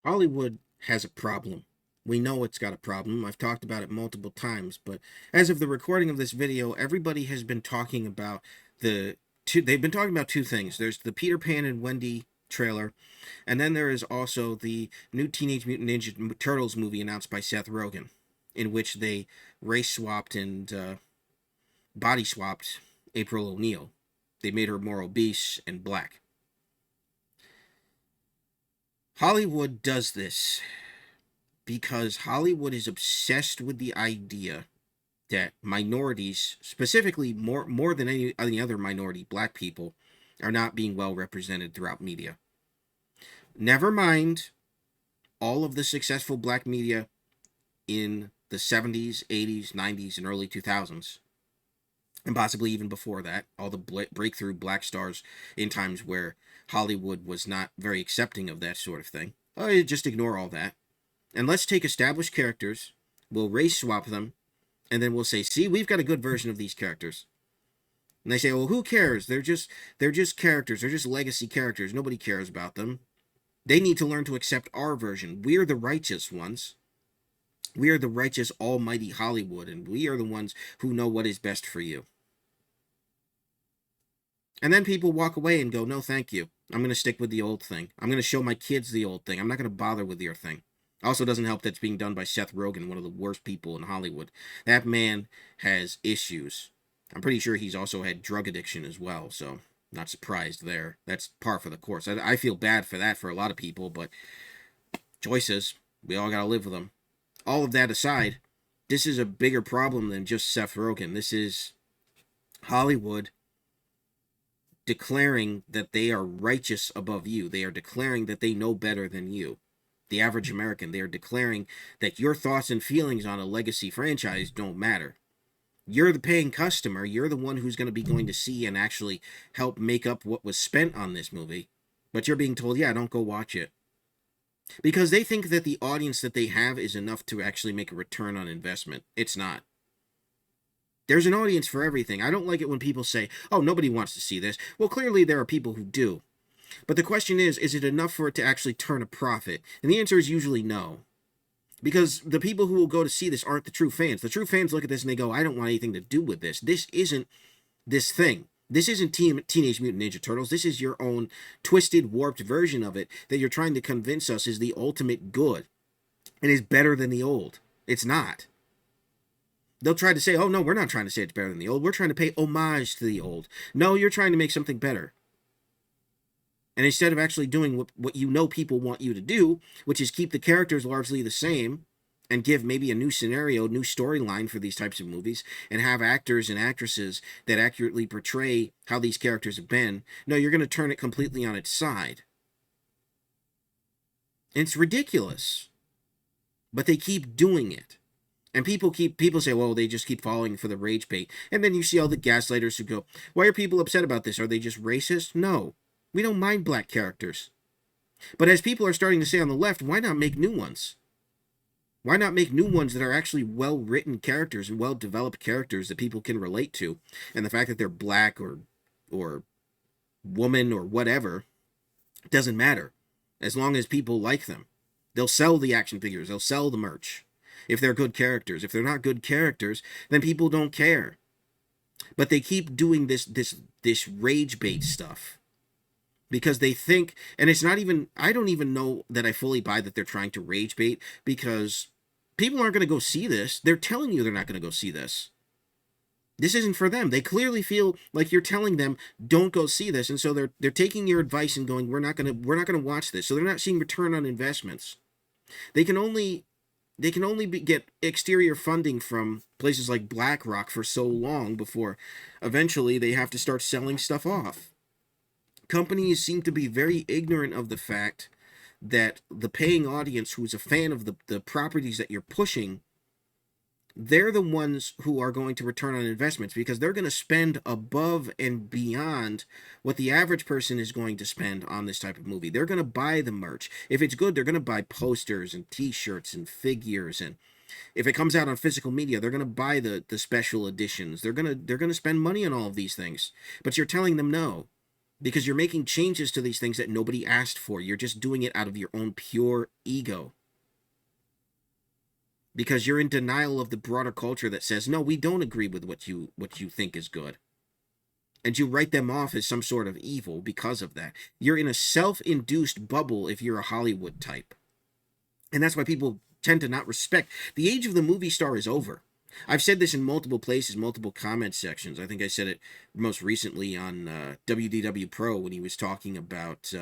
Hollywood has a problem. We know it's got a problem. I've talked about it multiple times, but as of the recording of this video, everybody has been talking about they've been talking about two things. There's the Peter Pan and Wendy trailer, and then there is also the new Teenage Mutant Ninja Turtles movie announced by Seth Rogen, in which they race swapped and body swapped April O'Neil. They made her more obese and black. Hollywood does this because Hollywood is obsessed with the idea that minorities, specifically more than any other minority, black people, are not being well represented throughout media. Never mind all of the successful black media in the 70s, 80s, 90s, and early 2000s, and possibly even before that, all the breakthrough black stars in times where Hollywood was not very accepting of that sort of thing. Just ignore all that. And let's take established characters, we'll race swap them, and then we'll say, see, we've got a good version of these characters. And they say, well, who cares? They're just characters. They're just legacy characters. Nobody cares about them. They need to learn to accept our version. We're the righteous ones. We are the righteous, almighty Hollywood, and we are the ones who know what is best for you. And then people walk away and go, no, thank you. I'm going to stick with the old thing. I'm going to show my kids the old thing. I'm not going to bother with your thing. Also doesn't help that it's being done by Seth Rogen, one of the worst people in Hollywood. That man has issues. I'm pretty sure he's also had drug addiction as well, so not surprised there. That's par for the course. I feel bad for that for a lot of people, but choices. We all got to live with them. All of that aside, this is a bigger problem than just Seth Rogen. This is Hollywood declaring that they are righteous above you. They are declaring that they know better than you. The average American, they are declaring that your thoughts and feelings on a legacy franchise don't matter. You're the paying customer. You're the one who's going to be going to see and actually help make up what was spent on this movie. But you're being told, yeah, don't go watch it. Because they think that the audience that they have is enough to actually make a return on investment. It's not. There's an audience for everything. I don't like it when people say, oh, nobody wants to see this. Well, clearly there are people who do. But the question is it enough for it to actually turn a profit? And the answer is usually no. Because the people who will go to see this aren't the true fans. The true fans look at this and they go, I don't want anything to do with this. This isn't this thing. This isn't Teenage Mutant Ninja Turtles. This is your own twisted, warped version of it that you're trying to convince us is the ultimate good and is better than the old. It's not. They'll try to say, oh, no, we're not trying to say it's better than the old. We're trying to pay homage to the old. No, you're trying to make something better. And instead of actually doing what you know people want you to do, which is keep the characters largely the same and give maybe a new scenario, new storyline for these types of movies, and have actors and actresses that accurately portray how these characters have been, no, you're going to turn it completely on its side. And it's ridiculous. But they keep doing it. And people say, well, they just keep falling for the rage bait. And then you see all the gaslighters who go, why are people upset about this? Are they just racist? No. We don't mind black characters. But as people are starting to say on the left, why not make new ones? Why not make new ones that are actually well-written characters and well-developed characters that people can relate to? And the fact that they're black or woman or whatever doesn't matter. As long as people like them. They'll sell the action figures. They'll sell the merch. If they're good characters. If they're not good characters, then people don't care. But they keep doing this rage bait stuff. Because they think, and it's not even, I don't even know that I fully buy that they're trying to rage bait, because people aren't going to go see this. They're telling you they're not going to go see this. This isn't for them. They clearly feel like you're telling them, don't go see this, and so they're taking your advice and going, we're not going to watch this. So they're not seeing return on investments. They can only get exterior funding from places like BlackRock for so long before eventually they have to start selling stuff off. Companies seem to be very ignorant of the fact that the paying audience who's a fan of the properties that you're pushing, they're the ones who are going to return on investments, because they're going to spend above and beyond what the average person is going to spend on this type of movie. They're going to buy the merch. If it's good, they're going to buy posters and t-shirts and figures, and if it comes out on physical media, they're going to buy the special editions. They're going to spend money on all of these things. But you're telling them no. because you're making changes to these things that nobody asked for. You're just doing it out of your own pure ego. Because you're in denial of the broader culture that says, no, we don't agree with what you think is good. And you write them off as some sort of evil because of that. You're in a self-induced bubble if you're a Hollywood type. And that's why people tend to not respect. The age of the movie star is over. I've said this in multiple places, multiple comment sections. I think I said it most recently on WDW Pro when he was talking about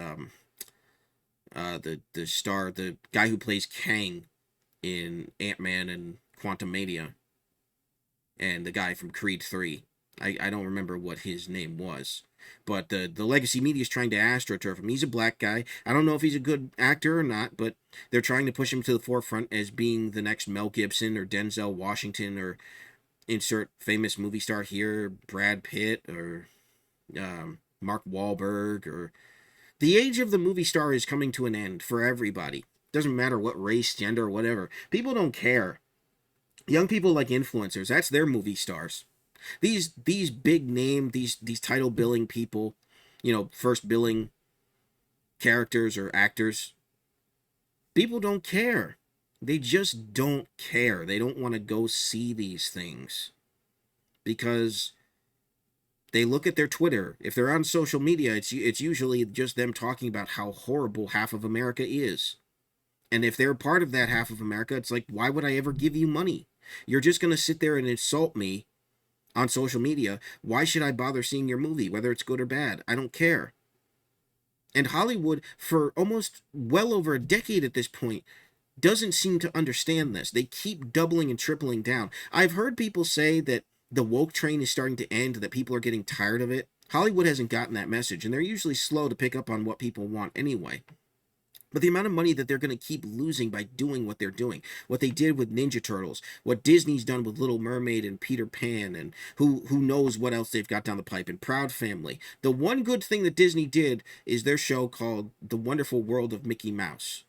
the guy who plays Kang in Ant-Man and Quantumania, and the guy from Creed 3. I don't remember what his name was. But the legacy media is trying to astroturf him. He's a black guy. I don't know if he's a good actor or not, but they're trying to push him to the forefront as being the next Mel Gibson or Denzel Washington, or insert famous movie star here, Brad Pitt or Mark Wahlberg. Or the age of the movie star is coming to an end for everybody. Doesn't matter what race, gender, whatever. People don't care. Young people like influencers. That's their movie stars. These big name, these title billing people, first billing characters or actors, people don't care. They just don't care. They don't want to go see these things because they look at their Twitter. If they're on social media, it's usually just them talking about how horrible half of America is. And if they're part of that half of America, it's like, why would I ever give you money? You're just going to sit there and insult me on social media. Why should I bother seeing your movie, whether it's good or bad? I don't care. And Hollywood, for almost well over a decade at this point, doesn't seem to understand this. They keep doubling and tripling down. I've heard people say that the woke train is starting to end, that people are getting tired of it. Hollywood hasn't gotten that message, and they're usually slow to pick up on what people want anyway. But the amount of money that they're going to keep losing by doing what they're doing, what they did with Ninja Turtles, what Disney's done with Little Mermaid and Peter Pan, and who knows what else they've got down the pipe, and Proud Family. The one good thing that Disney did is their show called The Wonderful World of Mickey Mouse,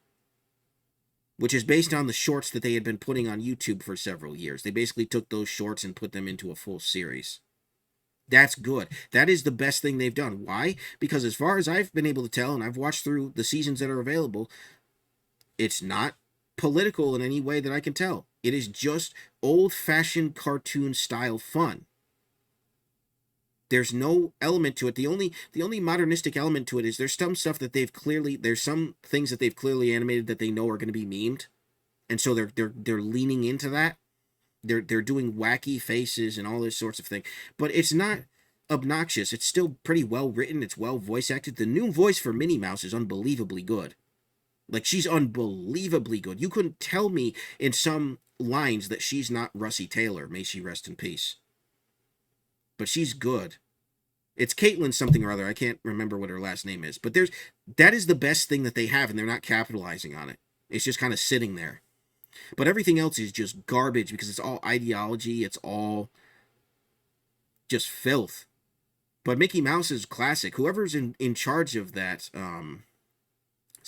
which is based on the shorts that they had been putting on YouTube for several years. They basically took those shorts and put them into a full series. That's good. That is the best thing they've done. Why? Because as far as I've been able to tell, and I've watched through the seasons that are available, it's not political in any way that I can tell. It is just old-fashioned cartoon-style fun. There's no element to it. The only modernistic element to it is there's some things that they've clearly animated that they know are going to be memed, and so they're leaning into that. They're doing wacky faces and all this sorts of thing. But it's not obnoxious. It's still pretty well written. It's well voice acted. The new voice for Minnie Mouse is unbelievably good. Like, she's unbelievably good. You couldn't tell me in some lines that she's not Russie Taylor. May she rest in peace. But she's good. It's Caitlin something or other. I can't remember what her last name is. But that is the best thing that they have, and they're not capitalizing on it. It's just kind of sitting there. But everything else is just garbage because it's all ideology. It's all just filth. But Mickey Mouse is classic. Whoever's in charge of that, some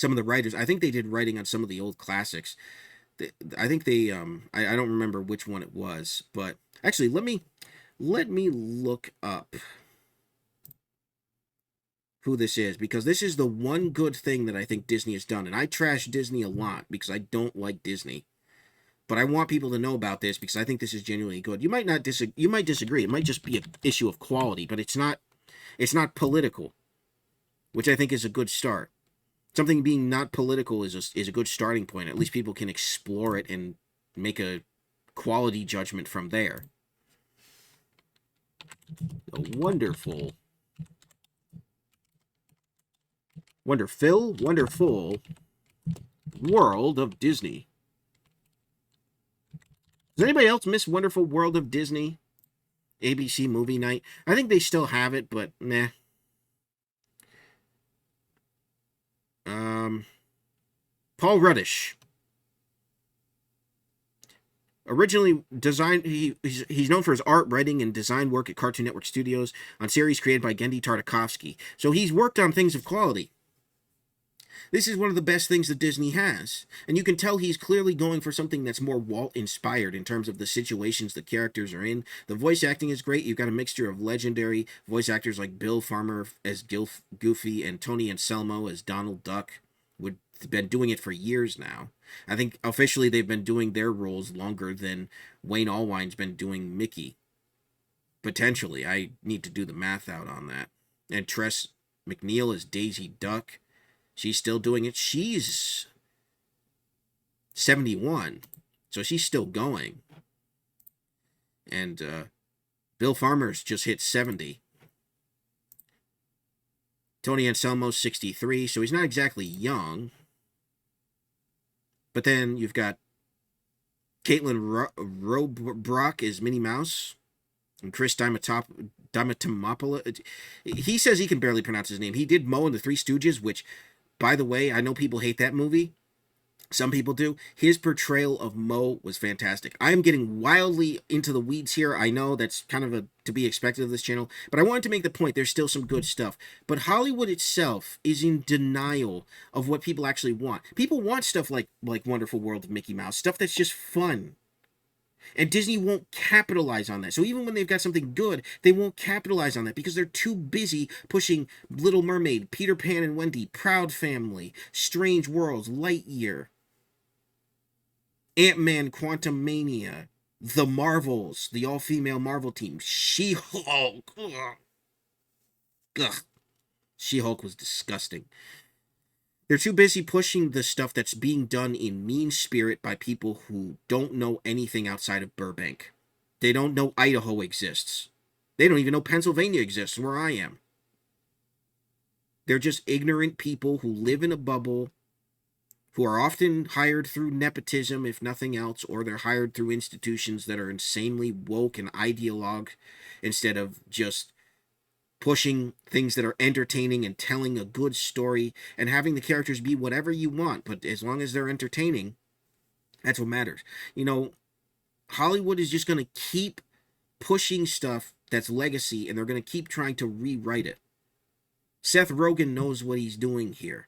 of the writers, I think they did writing on some of the old classics. I think they, I don't remember which one it was. But actually, let me look up who this is, because this is the one good thing that I think Disney has done. And I trash Disney a lot because I don't like Disney. But I want people to know about this because I think this is genuinely good. You might not you might disagree. It might just be an issue of quality, but it's not political, which I think is a good start. Something being not political is a good starting point. At least people can explore it and make a quality judgment from there. A wonderful World of Disney. Does anybody else miss Wonderful World of Disney? ABC Movie Night? I think they still have it, but meh. Paul Ruddish. Originally designed, he's known for his art, writing, and design work at Cartoon Network Studios on series created by Genndy Tartakovsky. So he's worked on things of quality. This is one of the best things that Disney has. And you can tell he's clearly going for something that's more Walt-inspired in terms of the situations the characters are in. The voice acting is great. You've got a mixture of legendary voice actors like Bill Farmer as Goofy and Tony Anselmo as Donald Duck. Would been doing it for years now. I think officially they've been doing their roles longer than Wayne Allwine's been doing Mickey. Potentially. I need to do the math out on that. And Tress MacNeille as Daisy Duck. She's still doing it. She's 71, so she's still going. And Bill Farmer's just hit 70. Tony Anselmo's 63, so he's not exactly young. But then you've got Caitlin Robrock as Minnie Mouse. And Chris Diamantopoulos. He says he can barely pronounce his name. He did Moe in the Three Stooges, which, by the way, I know people hate that movie. Some people do. His portrayal of Moe was fantastic. I am getting wildly into the weeds here. I know that's kind of to be expected of this channel, but I wanted to make the point there's still some good stuff. But Hollywood itself is in denial of what people actually want. People want stuff like Wonderful World of Mickey Mouse, stuff that's just fun. And Disney won't capitalize on that. So even when they've got something good, they won't capitalize on that because they're too busy pushing Little Mermaid, Peter Pan and Wendy, Proud Family, Strange Worlds, Lightyear, Ant-Man, Quantumania, The Marvels, the all-female Marvel team, She-Hulk. Ugh. She-Hulk was disgusting. They're too busy pushing the stuff that's being done in mean spirit by people who don't know anything outside of Burbank. They don't know Idaho exists. They don't even know Pennsylvania exists, where I am. They're just ignorant people who live in a bubble, who are often hired through nepotism, if nothing else, or they're hired through institutions that are insanely woke and ideologue instead of just pushing things that are entertaining and telling a good story and having the characters be whatever you want, but as long as they're entertaining, that's what matters. You know, Hollywood is just going to keep pushing stuff that's legacy, and they're going to keep trying to rewrite it. Seth Rogen knows what he's doing here,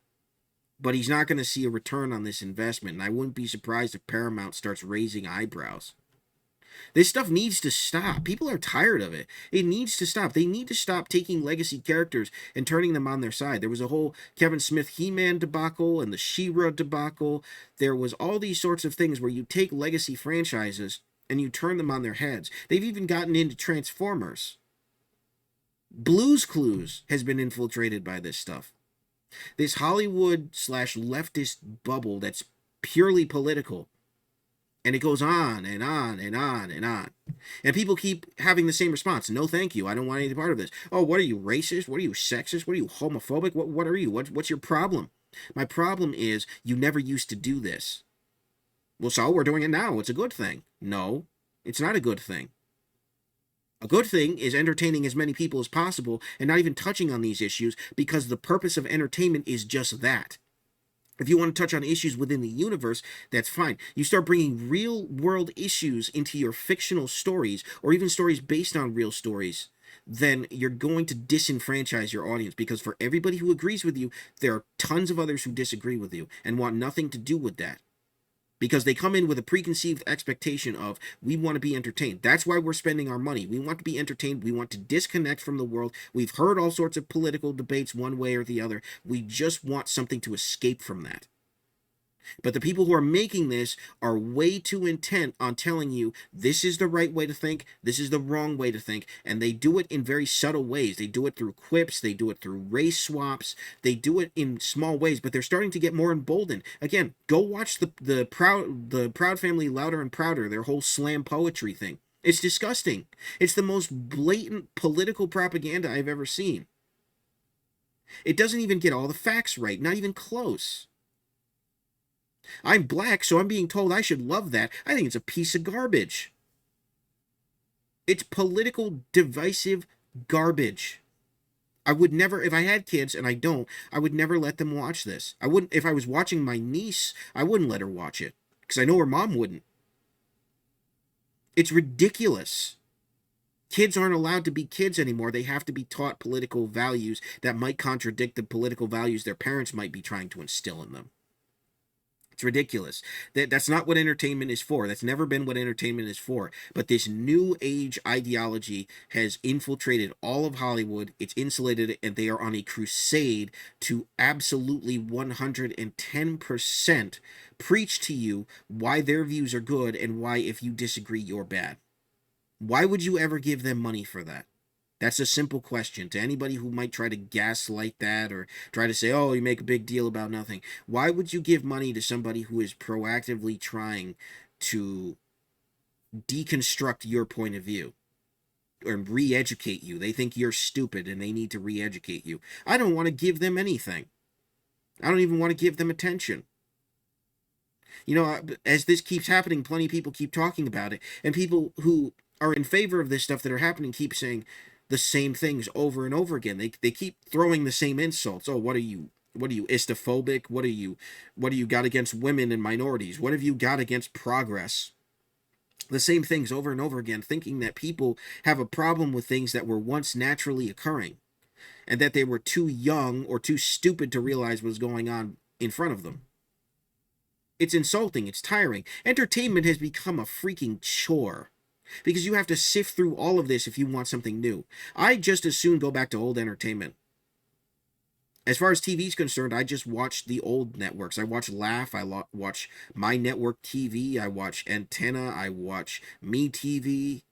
but he's not going to see a return on this investment, and I wouldn't be surprised if Paramount starts raising eyebrows. This stuff needs to stop. People are tired of it. It needs to stop. They need to stop taking legacy characters and turning them on their side. There was a whole Kevin Smith He-Man debacle and the She-Ra debacle. There was all these sorts of things where you take legacy franchises and you turn them on their heads. They've even gotten into Transformers. Blue's Clues has been infiltrated by this stuff. This Hollywood/leftist bubble that's purely political. And it goes on and on and on and on. And people keep having the same response. No, thank you. I don't want any part of this. Oh, what are you, racist? What are you, sexist? What are you, homophobic? What are you? What's your problem? My problem is you never used to do this. Well, so we're doing it now. It's a good thing. No, it's not a good thing. A good thing is entertaining as many people as possible and not even touching on these issues because the purpose of entertainment is just that. If you want to touch on issues within the universe, that's fine. You start bringing real-world issues into your fictional stories, or even stories based on real stories, then you're going to disenfranchise your audience, because for everybody who agrees with you, there are tons of others who disagree with you and want nothing to do with that. Because they come in with a preconceived expectation of, we want to be entertained. That's why we're spending our money. We want to be entertained. We want to disconnect from the world. We've heard all sorts of political debates one way or the other. We just want something to escape from that. But the people who are making this are way too intent on telling you this is the right way to think, this is the wrong way to think, and they do it in very subtle ways. They do it through quips, they do it through race swaps, they do it in small ways, but they're starting to get more emboldened. Again, go watch the Proud Family Louder and Prouder, their whole slam poetry thing. It's disgusting. It's the most blatant political propaganda I've ever seen. It doesn't even get all the facts right, not even close. I'm black, so I'm being told I should love that. I think it's a piece of garbage. It's political, divisive garbage. I would never, if I had kids, and I don't, I would never let them watch this. I wouldn't, if I was watching my niece, I wouldn't let her watch it, because I know her mom wouldn't. It's ridiculous. Kids aren't allowed to be kids anymore. They have to be taught political values that might contradict the political values their parents might be trying to instill in them. It's ridiculous. That's not what entertainment is for. That's never been what entertainment is for. But this new age ideology has infiltrated all of Hollywood. It's insulated it, and they are on a crusade to absolutely 110% preach to you why their views are good and why, if you disagree, you're bad. Why would you ever give them money for that? That's a simple question to anybody who might try to gaslight that or try to say, oh, you make a big deal about nothing. Why would you give money to somebody who is proactively trying to deconstruct your point of view or re-educate you? They think you're stupid and they need to re-educate you. I don't want to give them anything. I don't even want to give them attention. You know, as this keeps happening, plenty of people keep talking about it, and people who are in favor of this stuff that are happening keep saying the same things over and over again. They keep throwing the same insults. Oh, what are you? What are you, istophobic? What are you? What do you got against women and minorities? What have you got against progress? The same things over and over again, thinking that people have a problem with things that were once naturally occurring, and that they were too young or too stupid to realize what was going on in front of them. It's insulting. It's tiring. Entertainment has become a freaking chore because you have to sift through all of this if you want something new. I just as soon go back to old entertainment. As far as TV is concerned, I just watch the old networks. I watch Laugh. I watch My Network TV. I watch Antenna. I watch Me TV.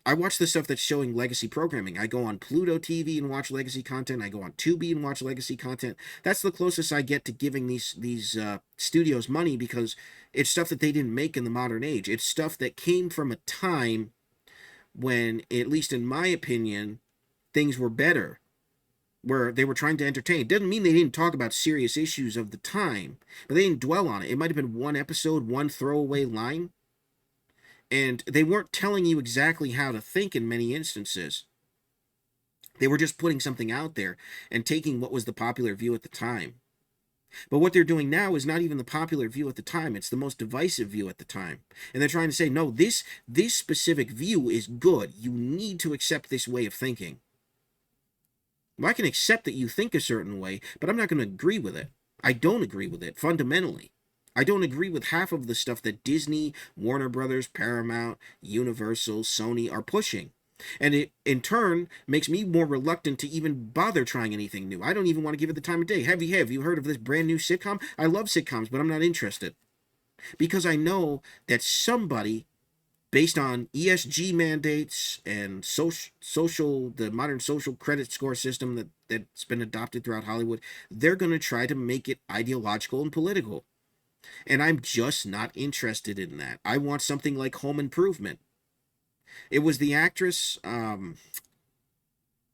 I watch the stuff that's showing legacy programming. I go on Pluto TV and watch legacy content. I go on Tubi and watch legacy content. That's the closest I get to giving these studios money because it's stuff that they didn't make in the modern age. It's stuff that came from a time when, at least in my opinion, things were better, where they were trying to entertain. It doesn't mean they didn't talk about serious issues of the time, but they didn't dwell on it. It might have been one episode, one throwaway line. And they weren't telling you exactly how to think in many instances. They were just putting something out there and taking what was the popular view at the time. But what they're doing now is not even the popular view at the time. It's the most divisive view at the time. And they're trying to say, no, this specific view is good. You need to accept this way of thinking. Well, I can accept that you think a certain way, but I'm not going to agree with it. I don't agree with it fundamentally. I don't agree with half of the stuff that Disney, Warner Brothers, Paramount, Universal, Sony are pushing. And it, in turn, makes me more reluctant to even bother trying anything new. I don't even want to give it the time of day. Have you heard of this brand new sitcom? I love sitcoms, but I'm not interested. Because I know that somebody, based on ESG mandates and the modern social credit score system that's been adopted throughout Hollywood, they're going to try to make it ideological and political. And I'm just not interested in that. I want something like Home Improvement. It was the actress,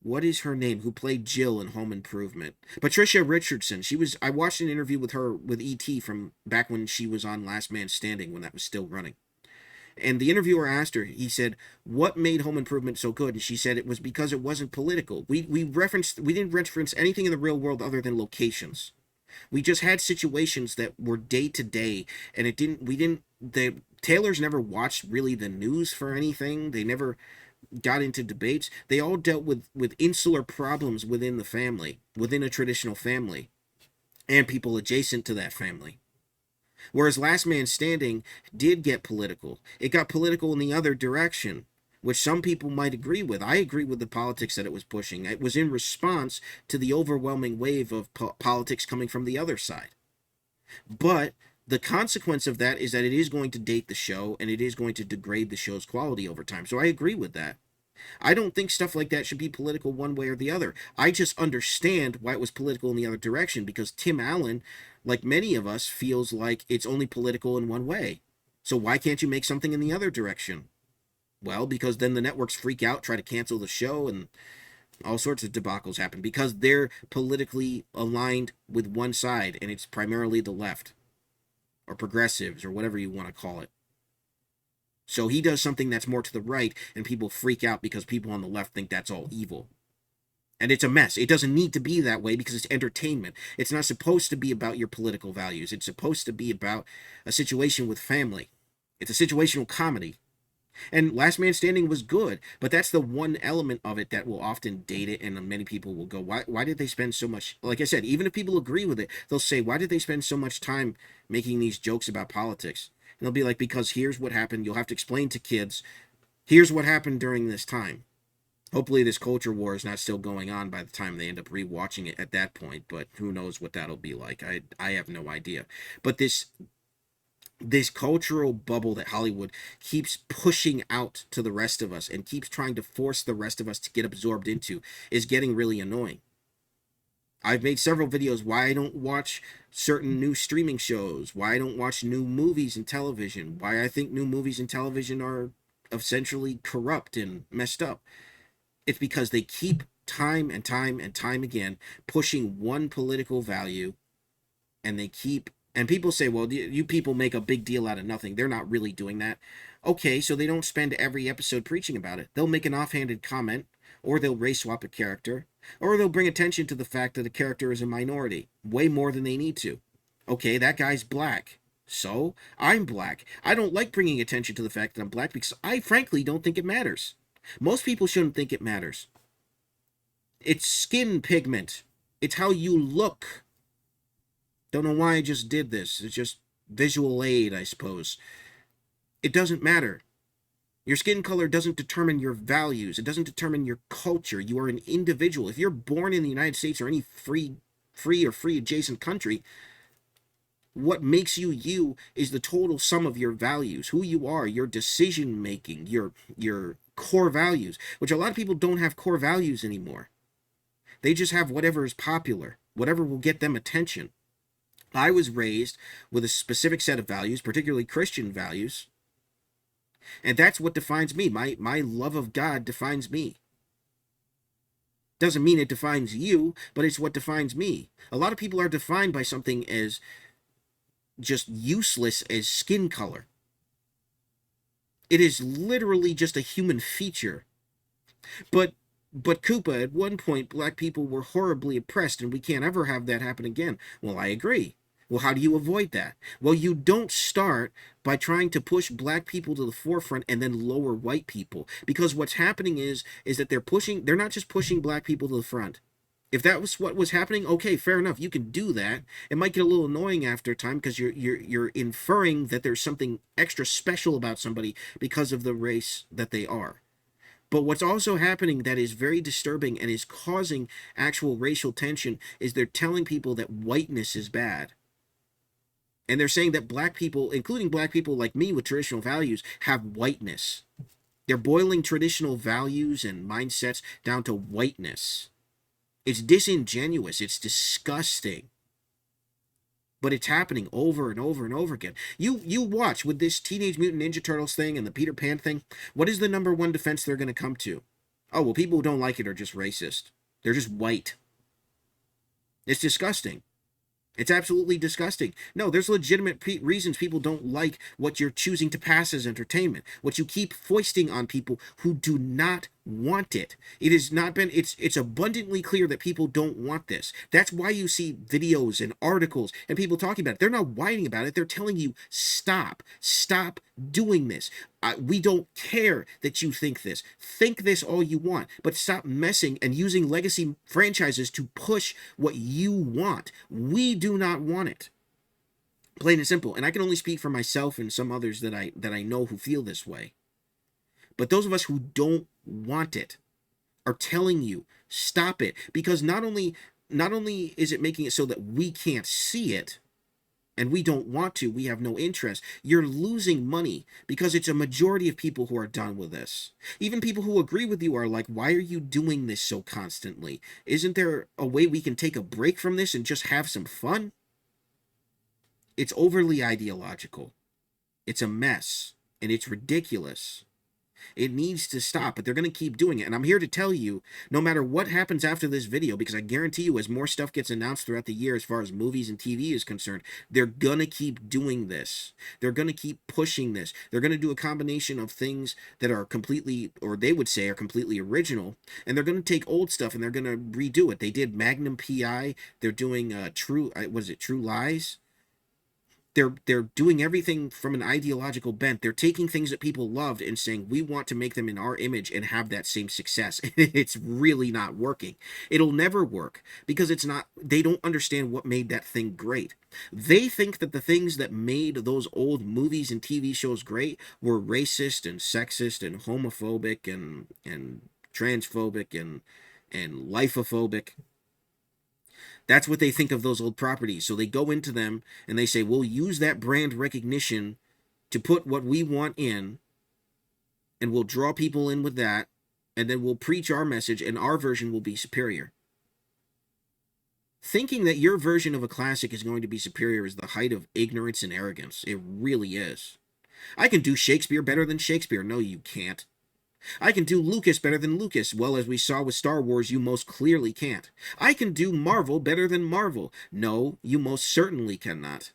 what is her name, who played Jill in Home Improvement? Patricia Richardson. I watched an interview with her with E.T. from back when she was on Last Man Standing, when that was still running. And the interviewer asked her, he said, what made Home Improvement so good? And she said it was because it wasn't political. We didn't reference anything in the real world other than locations. We just had situations that were day to day, and the Taylors never watched really the news for anything. They never got into debates. They all dealt with insular problems within the family, within a traditional family, and people adjacent to that family. Whereas Last Man Standing did get political. It got political in the other direction, which some people might agree with. I agree with the politics that it was pushing. It was in response to the overwhelming wave of politics coming from the other side. But the consequence of that is that it is going to date the show, and it is going to degrade the show's quality over time. So I agree with that. I don't think stuff like that should be political one way or the other. I just understand why it was political in the other direction, because Tim Allen, like many of us, feels like it's only political in one way. So why can't you make something in the other direction? Well, because then the networks freak out, try to cancel the show, and all sorts of debacles happen because they're politically aligned with one side, and it's primarily the left or progressives or whatever you want to call it. So he does something that's more to the right, and people freak out because people on the left think that's all evil. And it's a mess. It doesn't need to be that way because it's entertainment. It's not supposed to be about your political values. It's supposed to be about a situation with family. It's a situational comedy. And Last Man Standing was good, but that's the one element of it that will often date it, and many people will go, why did they spend so much? Like I said, even if people agree with it, they'll say, why did they spend so much time making these jokes about politics? And they'll be like, because here's what happened. You'll have to explain to kids, here's what happened during this time. Hopefully this culture war is not still going on by the time they end up rewatching it at that point, but who knows what that'll be like. I have no idea. But this cultural bubble that Hollywood keeps pushing out to the rest of us and keeps trying to force the rest of us to get absorbed into is getting really annoying. I've made several videos why I don't watch certain new streaming shows, why I don't watch new movies and television, why I think new movies and television are essentially corrupt and messed up. It's because they keep time and time and time again pushing one political value, and they keep, and people say, well, you people make a big deal out of nothing. They're not really doing that. Okay, so they don't spend every episode preaching about it. They'll make an offhanded comment, or they'll race swap a character, or they'll bring attention to the fact that a character is a minority, way more than they need to. Okay, that guy's black. So, I'm black. I don't like bringing attention to the fact that I'm black because I frankly don't think it matters. Most people shouldn't think it matters. It's skin pigment. It's how you look. Don't know why I just did this. It's just visual aid, I suppose. It doesn't matter. Your skin color doesn't determine your values. It doesn't determine your culture. You are an individual. If you're born in the United States or any free or free adjacent country, what makes you you is the total sum of your values, who you are, your decision making, your core values, which a lot of people don't have core values anymore. They just have whatever is popular, whatever will get them attention. I was raised with a specific set of values, particularly Christian values, and that's what defines me. My love of God defines me. Doesn't mean it defines you, but it's what defines me. A lot of people are defined by something as just useless as skin color. It is literally just a human feature. But Koopa, at one point, black people were horribly oppressed, and we can't ever have that happen again. Well, I agree. Well, how do you avoid that? Well, you don't start by trying to push black people to the forefront and then lower white people. Because what's happening is that they're not just pushing black people to the front. If that was what was happening, okay, fair enough. You can do that. It might get a little annoying after a time because you're inferring that there's something extra special about somebody because of the race that they are. But what's also happening that is very disturbing and is causing actual racial tension is they're telling people that whiteness is bad. And they're saying that black people, including black people like me with traditional values, have whiteness. They're boiling traditional values and mindsets down to whiteness. It's disingenuous. It's disgusting. But it's happening over and over and over again. You watch with this Teenage Mutant Ninja Turtles thing and the Peter Pan thing. What is the number one defense they're going to come to? Oh, well, people who don't like it are just racist. They're just white. It's disgusting. It's absolutely disgusting. No, there's legitimate reasons people don't like what you're choosing to pass as entertainment. What you keep foisting on people who do not want it. It has not been, it's abundantly clear that people don't want this. That's why you see videos and articles and people talking about it. They're not whining about it. They're telling you, stop doing this. We don't care that you think this. Think this all you want, but stop messing and using legacy franchises to push what you want. We do not want it. Plain and simple. And I can only speak for myself and some others that I know who feel this way. But those of us who don't want it are telling you, stop it. Because not only is it making it so that we can't see it, and we don't want to, we have no interest, you're losing money because it's a majority of people who are done with this. Even people who agree with you are like, why are you doing this so constantly? Isn't there a way we can take a break from this and just have some fun? It's overly ideological. It's a mess, and it's ridiculous. It needs to stop, but they're going to keep doing it. And I'm here to tell you, no matter what happens after this video, because I guarantee you as more stuff gets announced throughout the year as far as movies and TV is concerned, they're going to keep doing this. They're going to keep pushing this. They're going to do a combination of things that are completely, or they would say are completely original, and they're going to take old stuff and they're going to redo it. They did Magnum P.I. They're doing True Lies. They're doing everything from an ideological bent. They're taking things that people loved and saying we want to make them in our image and have that same success. It's really not working. It'll never work because it's not. They don't understand what made that thing great. They think that the things that made those old movies and TV shows great were racist and sexist and homophobic and transphobic and lifophobic. That's what they think of those old properties. So they go into them and they say, we'll use that brand recognition to put what we want in, and we'll draw people in with that, and then we'll preach our message, and our version will be superior. Thinking that your version of a classic is going to be superior is the height of ignorance and arrogance. It really is. I can do Shakespeare better than Shakespeare. No, you can't. I can do Lucas better than Lucas. Well, as we saw with Star Wars, you most clearly can't. I can do Marvel better than Marvel. No, you most certainly cannot.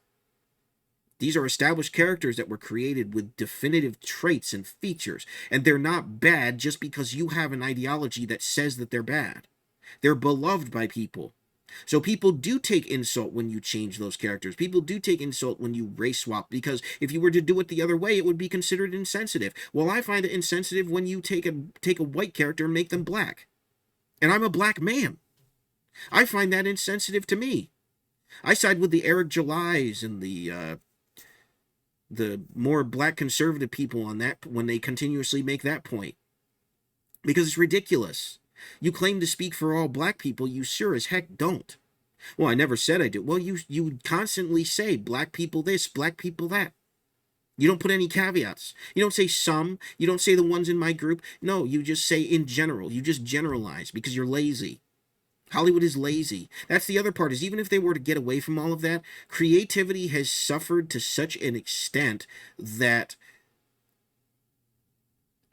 These are established characters that were created with definitive traits and features, and they're not bad just because you have an ideology that says that they're bad. They're beloved by people. So people do take insult when you change those characters. People do take insult when you race swap, because if you were to do it the other way, it would be considered insensitive. Well, I find it insensitive when you take a white character and make them black. And I'm a black man. I find that insensitive to me. I side with the Eric Julys and the more black conservative people on that when they continuously make that point. Because it's ridiculous. You claim to speak for all black people, you sure as heck don't. Well, I never said I do. Well, you constantly say black people this, black people that. You don't put any caveats. You don't say some. You don't say the ones in my group. No, you just say in general. You just generalize because you're lazy. Hollywood is lazy. That's the other part, is even if they were to get away from all of that, creativity has suffered to such an extent that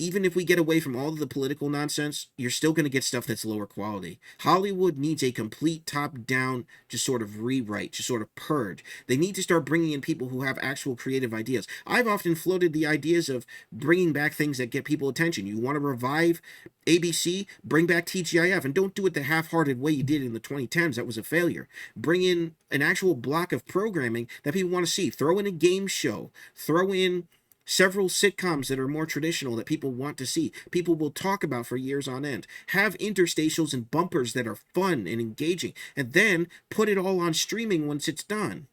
even if we get away from all of the political nonsense, you're still going to get stuff that's lower quality. Hollywood needs a complete top-down, just sort of rewrite, just sort of purge. They need to start bringing in people who have actual creative ideas. I've often floated the ideas of bringing back things that get people attention. You want to revive ABC? Bring back TGIF, and don't do it the half-hearted way you did in the 2010s. That was a failure. Bring in an actual block of programming that people want to see. Throw in a game show. Throw in several sitcoms that are more traditional that people want to see. People will talk about for years on end. Have interstitials and bumpers that are fun and engaging, and then put it all on streaming once it's done.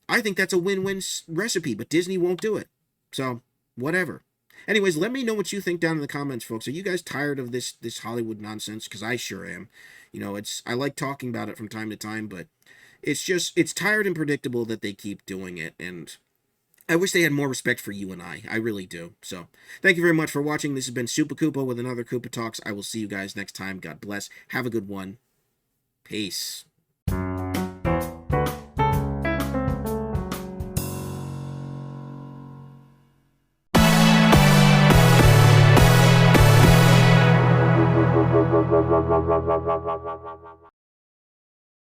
I think that's a win-win recipe, but Disney won't do it. So, whatever. Anyways, let me know what you think down in the comments, folks. Are you guys tired of this Hollywood nonsense? Because I sure am. You know, I like talking about it from time to time, but it's tired and predictable that they keep doing it, and I wish they had more respect for you and I really do. So, thank you very much for watching. This has been Super Koopa with another Koopa Talks. I will see you guys next time. God bless. Have a good one. Peace.